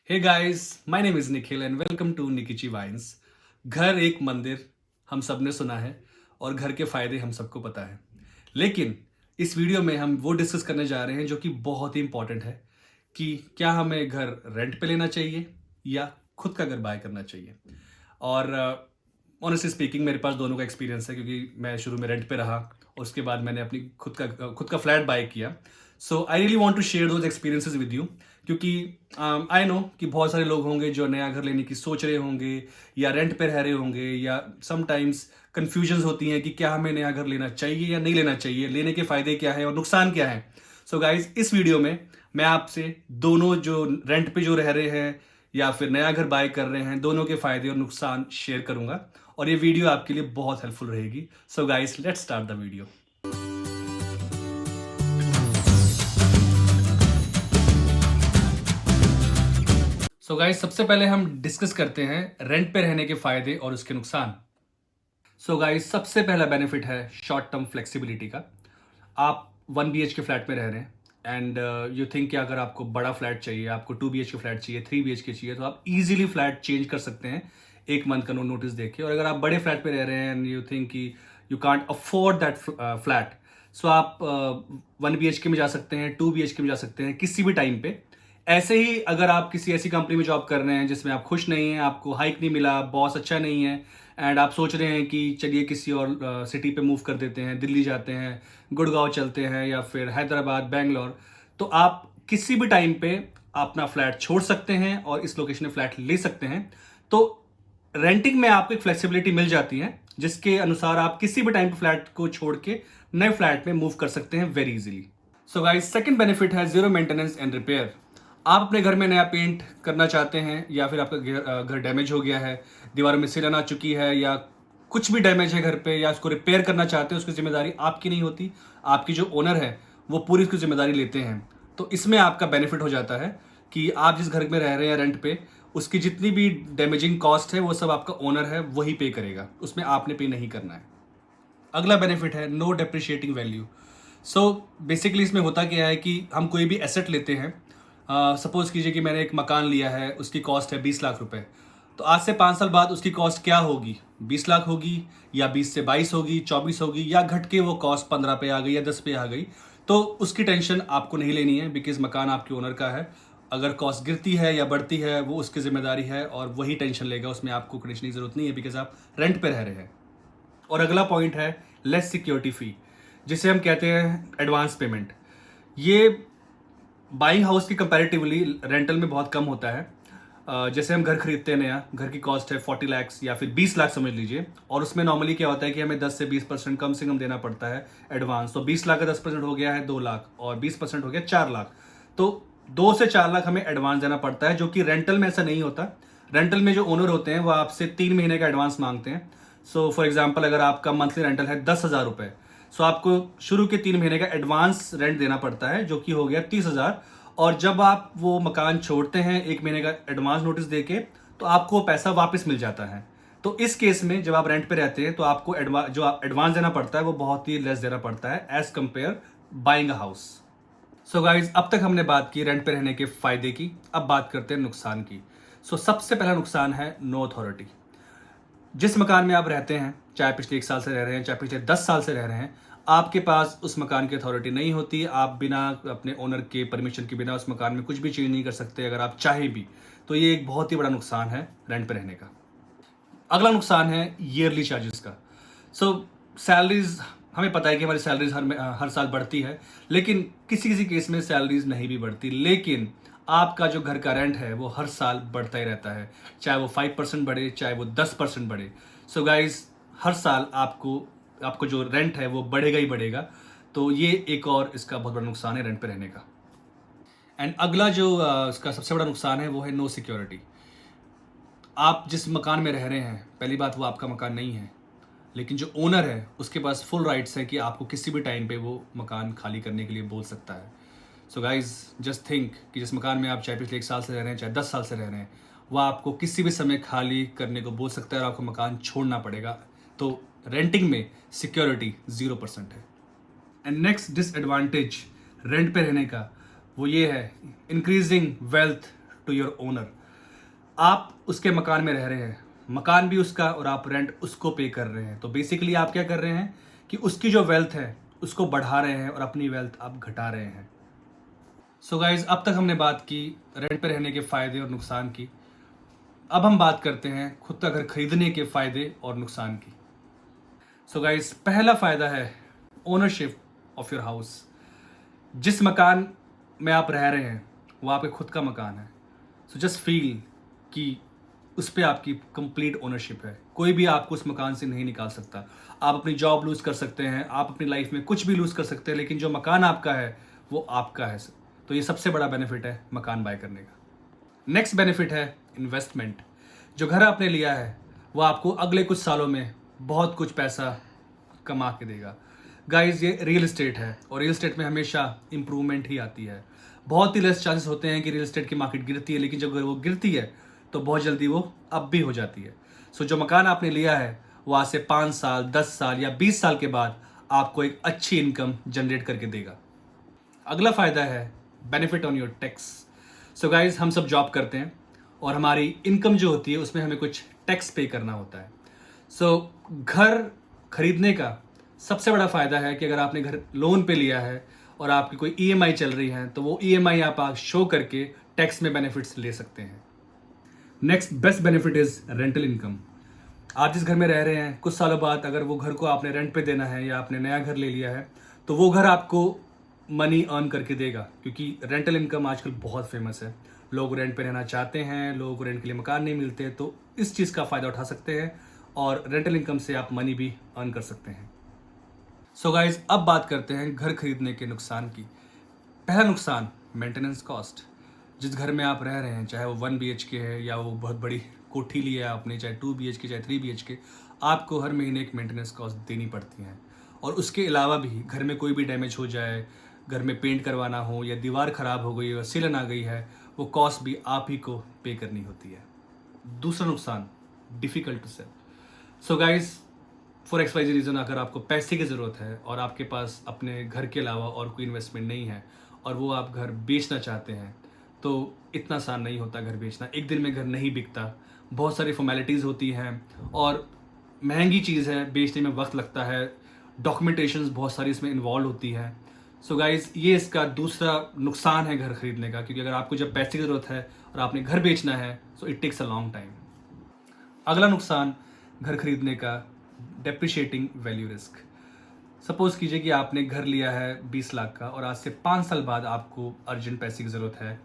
Hey guys, my name is Nikhil and welcome to Nikichi Vines. घर एक मंदिर, हम सब ने सुना है और घर के फायदे हम सबको पता है। लेकिन इस वीडियो में हम वो डिस्कस करने जा रहे हैं जो कि बहुत ही इंपॉर्टेंट है कि क्या हमें घर रेंट पे लेना चाहिए या खुद का घर बाय करना चाहिए। और ऑनेस्टली स्पीकिंग मेरे पास दोनों का एक्सपीरियंस है क्योंकि मैं शुरू में रेंट पे रहा और उसके बाद मैंने अपनी खुद का फ्लैट बाय किया। So I really want to share those experiences with you क्योंकि आई नो कि बहुत सारे लोग होंगे जो नया घर लेने की सोच रहे होंगे या रेंट पे रह रहे होंगे या समटाइम्स कन्फ्यूजन्स होती हैं कि क्या हमें नया घर लेना चाहिए या नहीं लेना चाहिए, लेने के फायदे क्या है और नुकसान क्या है। सो गाइज, इस वीडियो में मैं आपसे दोनों जो रेंट पे जो रह रहे हैं या फिर नया घर बाय कर रहे हैं, दोनों के फायदे और नुकसान शेयर करूंगा और ये वीडियो आपके लिए बहुत हेल्पफुल रहेगी। So guys, let's start the video. So guys, सबसे पहले हम डिस्कस करते हैं रेंट पे रहने के फायदे और उसके नुकसान। सो गाइज, सबसे पहला बेनिफिट है शॉर्ट टर्म फ्लेक्सिबिलिटी का। आप 1 BH के फ्लैट में रह रहे हैं एंड यू थिंक कि अगर आपको बड़ा फ्लैट चाहिए, आपको 2 BH के फ्लैट चाहिए, 3 BH के चाहिए, तो आप इजीली फ्लैट चेंज कर सकते हैं एक मंथ का नोटिस देके। और अगर आप बड़े फ्लैट पे रह रहे हैं एंड यू थिंक कि you can't afford that flat, so आप 1 BH के में जा सकते हैं, 2 BH के में जा सकते हैं किसी भी टाइम पे। ऐसे ही अगर आप किसी ऐसी कंपनी में जॉब कर रहे हैं जिसमें आप खुश नहीं हैं, आपको हाइक नहीं मिला, बॉस अच्छा नहीं है एंड आप सोच रहे हैं कि चलिए किसी और सिटी पे मूव कर देते हैं, दिल्ली जाते हैं, गुड़गांव चलते हैं या फिर हैदराबाद, बेंगलोर, तो आप किसी भी टाइम पे अपना फ्लैट छोड़ सकते हैं और इस लोकेशन में फ्लैट ले सकते हैं। तो रेंटिंग में आपको एक फ्लेक्सिबिलिटी मिल जाती है जिसके अनुसार आप किसी भी टाइम पे फ्लैट को छोड़ के नए फ्लैट में मूव कर सकते हैं very easily. So guys, second benefit है जीरो मेंटेनेंस एंड रिपेयर। आप अपने घर में नया पेंट करना चाहते हैं या फिर आपका घर डैमेज हो गया है, दीवारों में सिलन आ चुकी है या कुछ भी डैमेज है घर पे या उसको रिपेयर करना चाहते हैं, उसकी जिम्मेदारी आपकी नहीं होती, आपकी जो ओनर है वो पूरी उसकी जिम्मेदारी लेते हैं। तो इसमें आपका बेनिफिट हो जाता है कि आप जिस घर में रह रहे हैं रेंट पे, उसकी जितनी भी डैमेजिंग कॉस्ट है वो सब आपका ओनर है वही पे करेगा, उसमें आपने पे नहीं करना है। अगला बेनिफिट है no depreciating value. So basically इसमें होता क्या है कि हम कोई भी एसेट लेते हैं, सपोज कीजिए कि मैंने एक मकान लिया है, उसकी कॉस्ट है 20 लाख रुपए। तो आज से 5 साल बाद उसकी कॉस्ट क्या होगी? 20 लाख होगी या 20 से 22 होगी, 24 होगी, या घट के वो कॉस्ट 15 पे आ गई या 10 पे आ गई। तो उसकी टेंशन आपको नहीं लेनी है बिकॉज मकान आपके ओनर का है। अगर कॉस्ट गिरती है या बढ़ती है वो उसकी जिम्मेदारी है और वही टेंशन लेगा, उसमें आपको टेंशन की जरूरत नहीं है बिकॉज आप रेंट पे रह रहे हैं। और अगला पॉइंट है लेस सिक्योरिटी फी, जिसे हम कहते हैं एडवांस पेमेंट। ये बाइंग हाउस की कंपैरेटिवली रेंटल में बहुत कम होता है। जैसे हम घर खरीदते हैं नया, घर की कॉस्ट है 40 लाख या फिर 20 लाख समझ लीजिए, और उसमें नॉर्मली क्या होता है कि हमें 10 से 20% कम से कम देना पड़ता है एडवांस। तो 20 लाख का 10% हो गया है 2 लाख और 20% हो गया 4 लाख। तो 2 से 4 लाख हमें एडवांस देना पड़ता है, जो कि रेंटल में ऐसा नहीं होता। रेंटल में जो ओनर होते हैं वो आपसे 3 महीने का एडवांस मांगते हैं। सो फॉर एग्जाम्पल, अगर आपका मंथली रेंटल है 10,000 रुपये, सो आपको शुरू के 3 महीने का एडवांस रेंट देना पड़ता है जो कि हो गया 30,000। और जब आप वो मकान छोड़ते हैं 1 महीने का एडवांस नोटिस देके, तो आपको वो पैसा वापस मिल जाता है। तो इस केस में जब आप रेंट पे रहते हैं तो आपको जो एडवांस देना पड़ता है वो बहुत ही लेस देना पड़ता है as compare buying a house. So guys, अब तक हमने बात की रेंट पे रहने के फायदे की, अब बात करते हैं नुकसान की। सो सबसे पहला नुकसान है नो अथॉरिटी। जिस मकान में आप रहते हैं, चाहे पिछले 1 साल से रह रहे हैं, चाहे पिछले 10 साल से रह रहे हैं, आपके पास उस मकान की अथॉरिटी नहीं होती। आप बिना अपने ओनर के परमिशन के बिना उस मकान में कुछ भी चेंज नहीं कर सकते अगर आप चाहे भी। तो ये एक बहुत ही बड़ा नुकसान है रेंट पे रहने का। अगला नुकसान है ईयरली चार्जेस का। सो सैलरीज, हमें पता है कि हमारी सैलरीज हर साल बढ़ती है, लेकिन किसी किसी केस में सैलरीज नहीं भी बढ़ती, लेकिन आपका जो घर का रेंट है वो हर साल बढ़ता ही रहता है, चाहे वो 5% बढ़े, चाहे वो 10% बढ़े। सो गाइज, हर साल आपको जो रेंट है वो बढ़ेगा ही बढ़ेगा। तो ये एक और इसका बहुत बड़ा नुकसान है रेंट पे रहने का। एंड अगला जो इसका सबसे बड़ा नुकसान है वो है नो सिक्योरिटी। आप जिस मकान में रह रहे हैं, पहली बात वो आपका मकान नहीं है, लेकिन जो ओनर है उसके पास फुल राइट्स है कि आपको किसी भी टाइम पे वो मकान खाली करने के लिए बोल सकता है। सो गाइज, जस्ट थिंक कि जिस मकान में आप चाहे पिछले 1 साल से रह रहे हैं, चाहे 10 साल से रह रहे हैं, वह आपको किसी भी समय खाली करने को बोल सकता है और आपको मकान छोड़ना पड़ेगा। तो रेंटिंग में सिक्योरिटी 0% है। एंड नेक्स्ट डिसएडवांटेज रेंट पे रहने का वो ये है increasing wealth to your owner. आप उसके मकान में रह रहे हैं, मकान भी उसका और आप रेंट उसको पे कर रहे हैं। तो बेसिकली आप क्या कर रहे हैं कि उसकी जो वेल्थ है उसको बढ़ा रहे हैं और अपनी वेल्थ आप घटा रहे हैं। सो गाइज, अब तक हमने बात की रेंट पे रहने के फ़ायदे और नुकसान की। अब हम बात करते हैं खुद का घर खरीदने के फ़ायदे और नुकसान की। सो गाइज, पहला फ़ायदा है ओनरशिप ऑफ योर हाउस। जिस मकान में आप रह रहे हैं वो आपके खुद का मकान है। सो जस्ट फील कि उस पर आपकी कंप्लीट ओनरशिप है, कोई भी आपको उस मकान से नहीं निकाल सकता। आप अपनी जॉब लूज़ कर सकते हैं, आप अपनी लाइफ में कुछ भी लूज़ कर सकते हैं, लेकिन जो मकान आपका है वो आपका है। तो ये सबसे बड़ा बेनिफिट है मकान बाय करने का। नेक्स्ट बेनिफिट है इन्वेस्टमेंट। जो घर आपने लिया है वो आपको अगले कुछ सालों में बहुत कुछ पैसा कमा के देगा। गाइस, ये रियल एस्टेट है और रियल एस्टेट में हमेशा इंप्रूवमेंट ही आती है। बहुत ही लेस चांसेस होते हैं कि रियल एस्टेट की मार्केट गिरती है, लेकिन जब वो गिरती है तो बहुत जल्दी वो अप भी हो जाती है। सो जो मकान आपने लिया है वो आज से 5 साल, 10 साल या 20 साल के बाद आपको एक अच्छी इनकम जनरेट करके देगा। अगला फ़ायदा है benefit on your tax. So guys, हम सब जॉब करते हैं और हमारी इनकम जो होती है उसमें हमें कुछ टैक्स पे करना होता है। सो घर खरीदने का सबसे बड़ा फ़ायदा है कि अगर आपने घर लोन पे लिया है और आपकी कोई ईएमआई चल रही है तो वो ईएमआई आप शो करके टैक्स में बेनिफिट्स ले सकते हैं। Next best benefit is rental income. आप जिस घर में रह रहे हैं कुछ सालों बाद अगर वो घर को आपने रेंट पे देना है या आपने नया घर ले लिया है तो वो घर आपको मनी अर्न करके देगा, क्योंकि रेंटल इनकम आजकल बहुत फेमस है। लोग रेंट पे रहना चाहते हैं, लोगों को रेंट के लिए मकान नहीं मिलते, तो इस चीज़ का फ़ायदा उठा सकते हैं और रेंटल इनकम से आप मनी भी अर्न कर सकते हैं। सो गाइज, अब बात करते हैं घर खरीदने के नुकसान की। पहला नुकसान मेंटेनेंस कॉस्ट। जिस घर में आप रह रहे हैं, चाहे वो 1 BHK है या वो बहुत बड़ी कोठी ली है आपने, चाहे 2 BHK चाहे 3 BHK, आपको हर महीने एक मेंटेनेंस कॉस्ट देनी पड़ती है। और उसके अलावा भी घर में कोई भी डैमेज हो जाए, घर में पेंट करवाना हो या दीवार ख़राब हो गई या सीलन आ गई है, वो कॉस्ट भी आप ही को पे करनी होती है। दूसरा नुकसान difficult to sell. So guys, for XYZ reason अगर आपको पैसे की ज़रूरत है और आपके पास अपने घर के अलावा और कोई इन्वेस्टमेंट नहीं है और वो आप घर बेचना चाहते हैं, तो इतना आसान नहीं होता घर बेचना। एक दिन में घर नहीं बिकता, बहुत सारी फॉर्मेलिटीज़ होती हैं और महंगी चीज़ है, बेचने में वक्त लगता है, डॉक्यूमेंटेशंस बहुत सारी इसमें इन्वॉल्व होती है। सो गाइज़, ये इसका दूसरा नुकसान है घर खरीदने का, क्योंकि अगर आपको जब पैसे की ज़रूरत है और आपने घर बेचना है so it takes a long time. अगला नुकसान घर खरीदने का डेप्रिशिएटिंग वैल्यू रिस्क। सपोज कीजिए कि आपने घर लिया है 20 लाख का और आज से 5 साल बाद आपको अर्जेंट पैसे की ज़रूरत है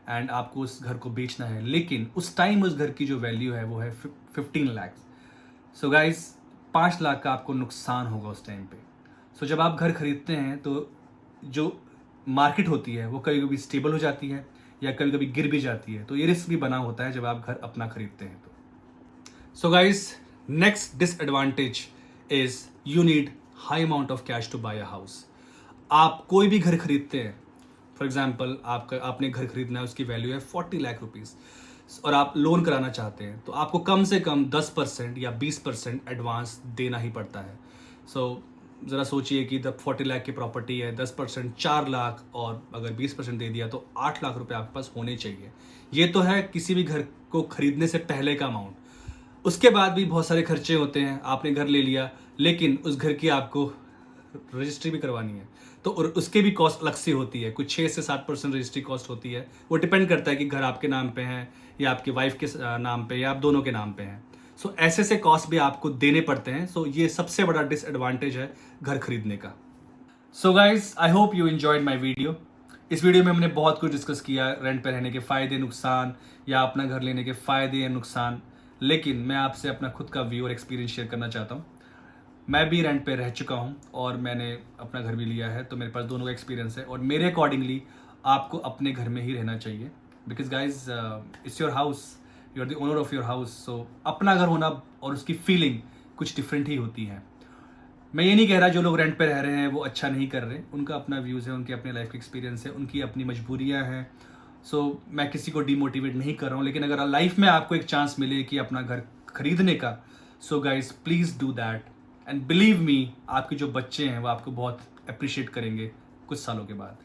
एंड आपको उस घर को बेचना है, लेकिन उस टाइम उस घर की जो वैल्यू है वो है 15 लाख। सो गाइज, 5 लाख का आपको नुकसान होगा उस टाइम पे। सो जब आप घर खरीदते हैं तो जो मार्केट होती है वो कभी कभी स्टेबल हो जाती है या कभी कभी गिर भी जाती है, तो ये रिस्क भी बना होता है जब आप घर अपना खरीदते हैं तो। So guys, next disadvantage is you need high amount of cash to buy a house. आप कोई भी घर खरीदते हैं, फॉर एग्जाम्पल आपने घर खरीदना है, उसकी वैल्यू है 40 लाख रुपीज़ और आप लोन कराना चाहते हैं, तो आपको कम से कम 10% या 20% एडवांस देना ही पड़ता है। सो ज़रा सोचिए कि जब 40 लाख की प्रॉपर्टी है, 10% 4 लाख, और अगर 20% दे दिया तो 8 लाख रुपए आपके पास होने चाहिए। ये तो है किसी भी घर को खरीदने से पहले का अमाउंट। उसके बाद भी बहुत सारे खर्चे होते हैं। आपने घर ले लिया लेकिन उस घर की आपको रजिस्ट्री भी करवानी है, तो उसके भी कॉस्ट अलग से होती है, कुछ 6 से 7% रजिस्ट्री कॉस्ट होती है। वो डिपेंड करता है कि घर आपके नाम पे है या आपकी वाइफ के नाम पे या आप दोनों के नाम पे हैं। सो ऐसे से कॉस्ट भी आपको देने पड़ते हैं। सो ये सबसे बड़ा डिसएडवांटेज है घर खरीदने का। So guys, I hope you enjoyed my video. इस वीडियो में हमने बहुत कुछ डिस्कस किया, रेंट पर रहने के फ़ायदे नुकसान या अपना घर लेने के फ़ायदे या नुकसान, लेकिन मैं आपसे अपना खुद का व्यू और एक्सपीरियंस शेयर करना चाहता हूँ। मैं भी रेंट पे रह चुका हूँ और मैंने अपना घर भी लिया है, तो मेरे पास दोनों का एक्सपीरियंस है और मेरे अकॉर्डिंगली आपको अपने घर में ही रहना चाहिए, because guys it's your house, you are the owner of your house. So अपना घर होना और उसकी फीलिंग कुछ डिफरेंट ही होती है। मैं ये नहीं कह रहा जो लोग रेंट पे रह रहे हैं वो अच्छा नहीं कर रहे, उनका अपना व्यूज़ है, उनकी अपने लाइफ का एक्सपीरियंस है, उनकी अपनी मजबूरियाँ हैं। सो मैं किसी को डीमोटिवेट नहीं कर रहा हूँ, लेकिन अगर लाइफ में आपको एक चांस मिले कि अपना घर खरीदने का, so guys please do that and believe me, आपके जो बच्चे हैं वो आपको बहुत अप्रिशिएट करेंगे कुछ सालों के बाद।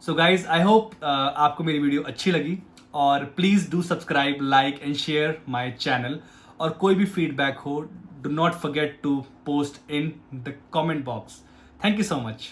सो गाइज, आई होप आपको मेरी वीडियो अच्छी लगी और please do subscribe, like and share my channel. और कोई भी फीडबैक हो, do not forget to post in the comment box. Thank you so much.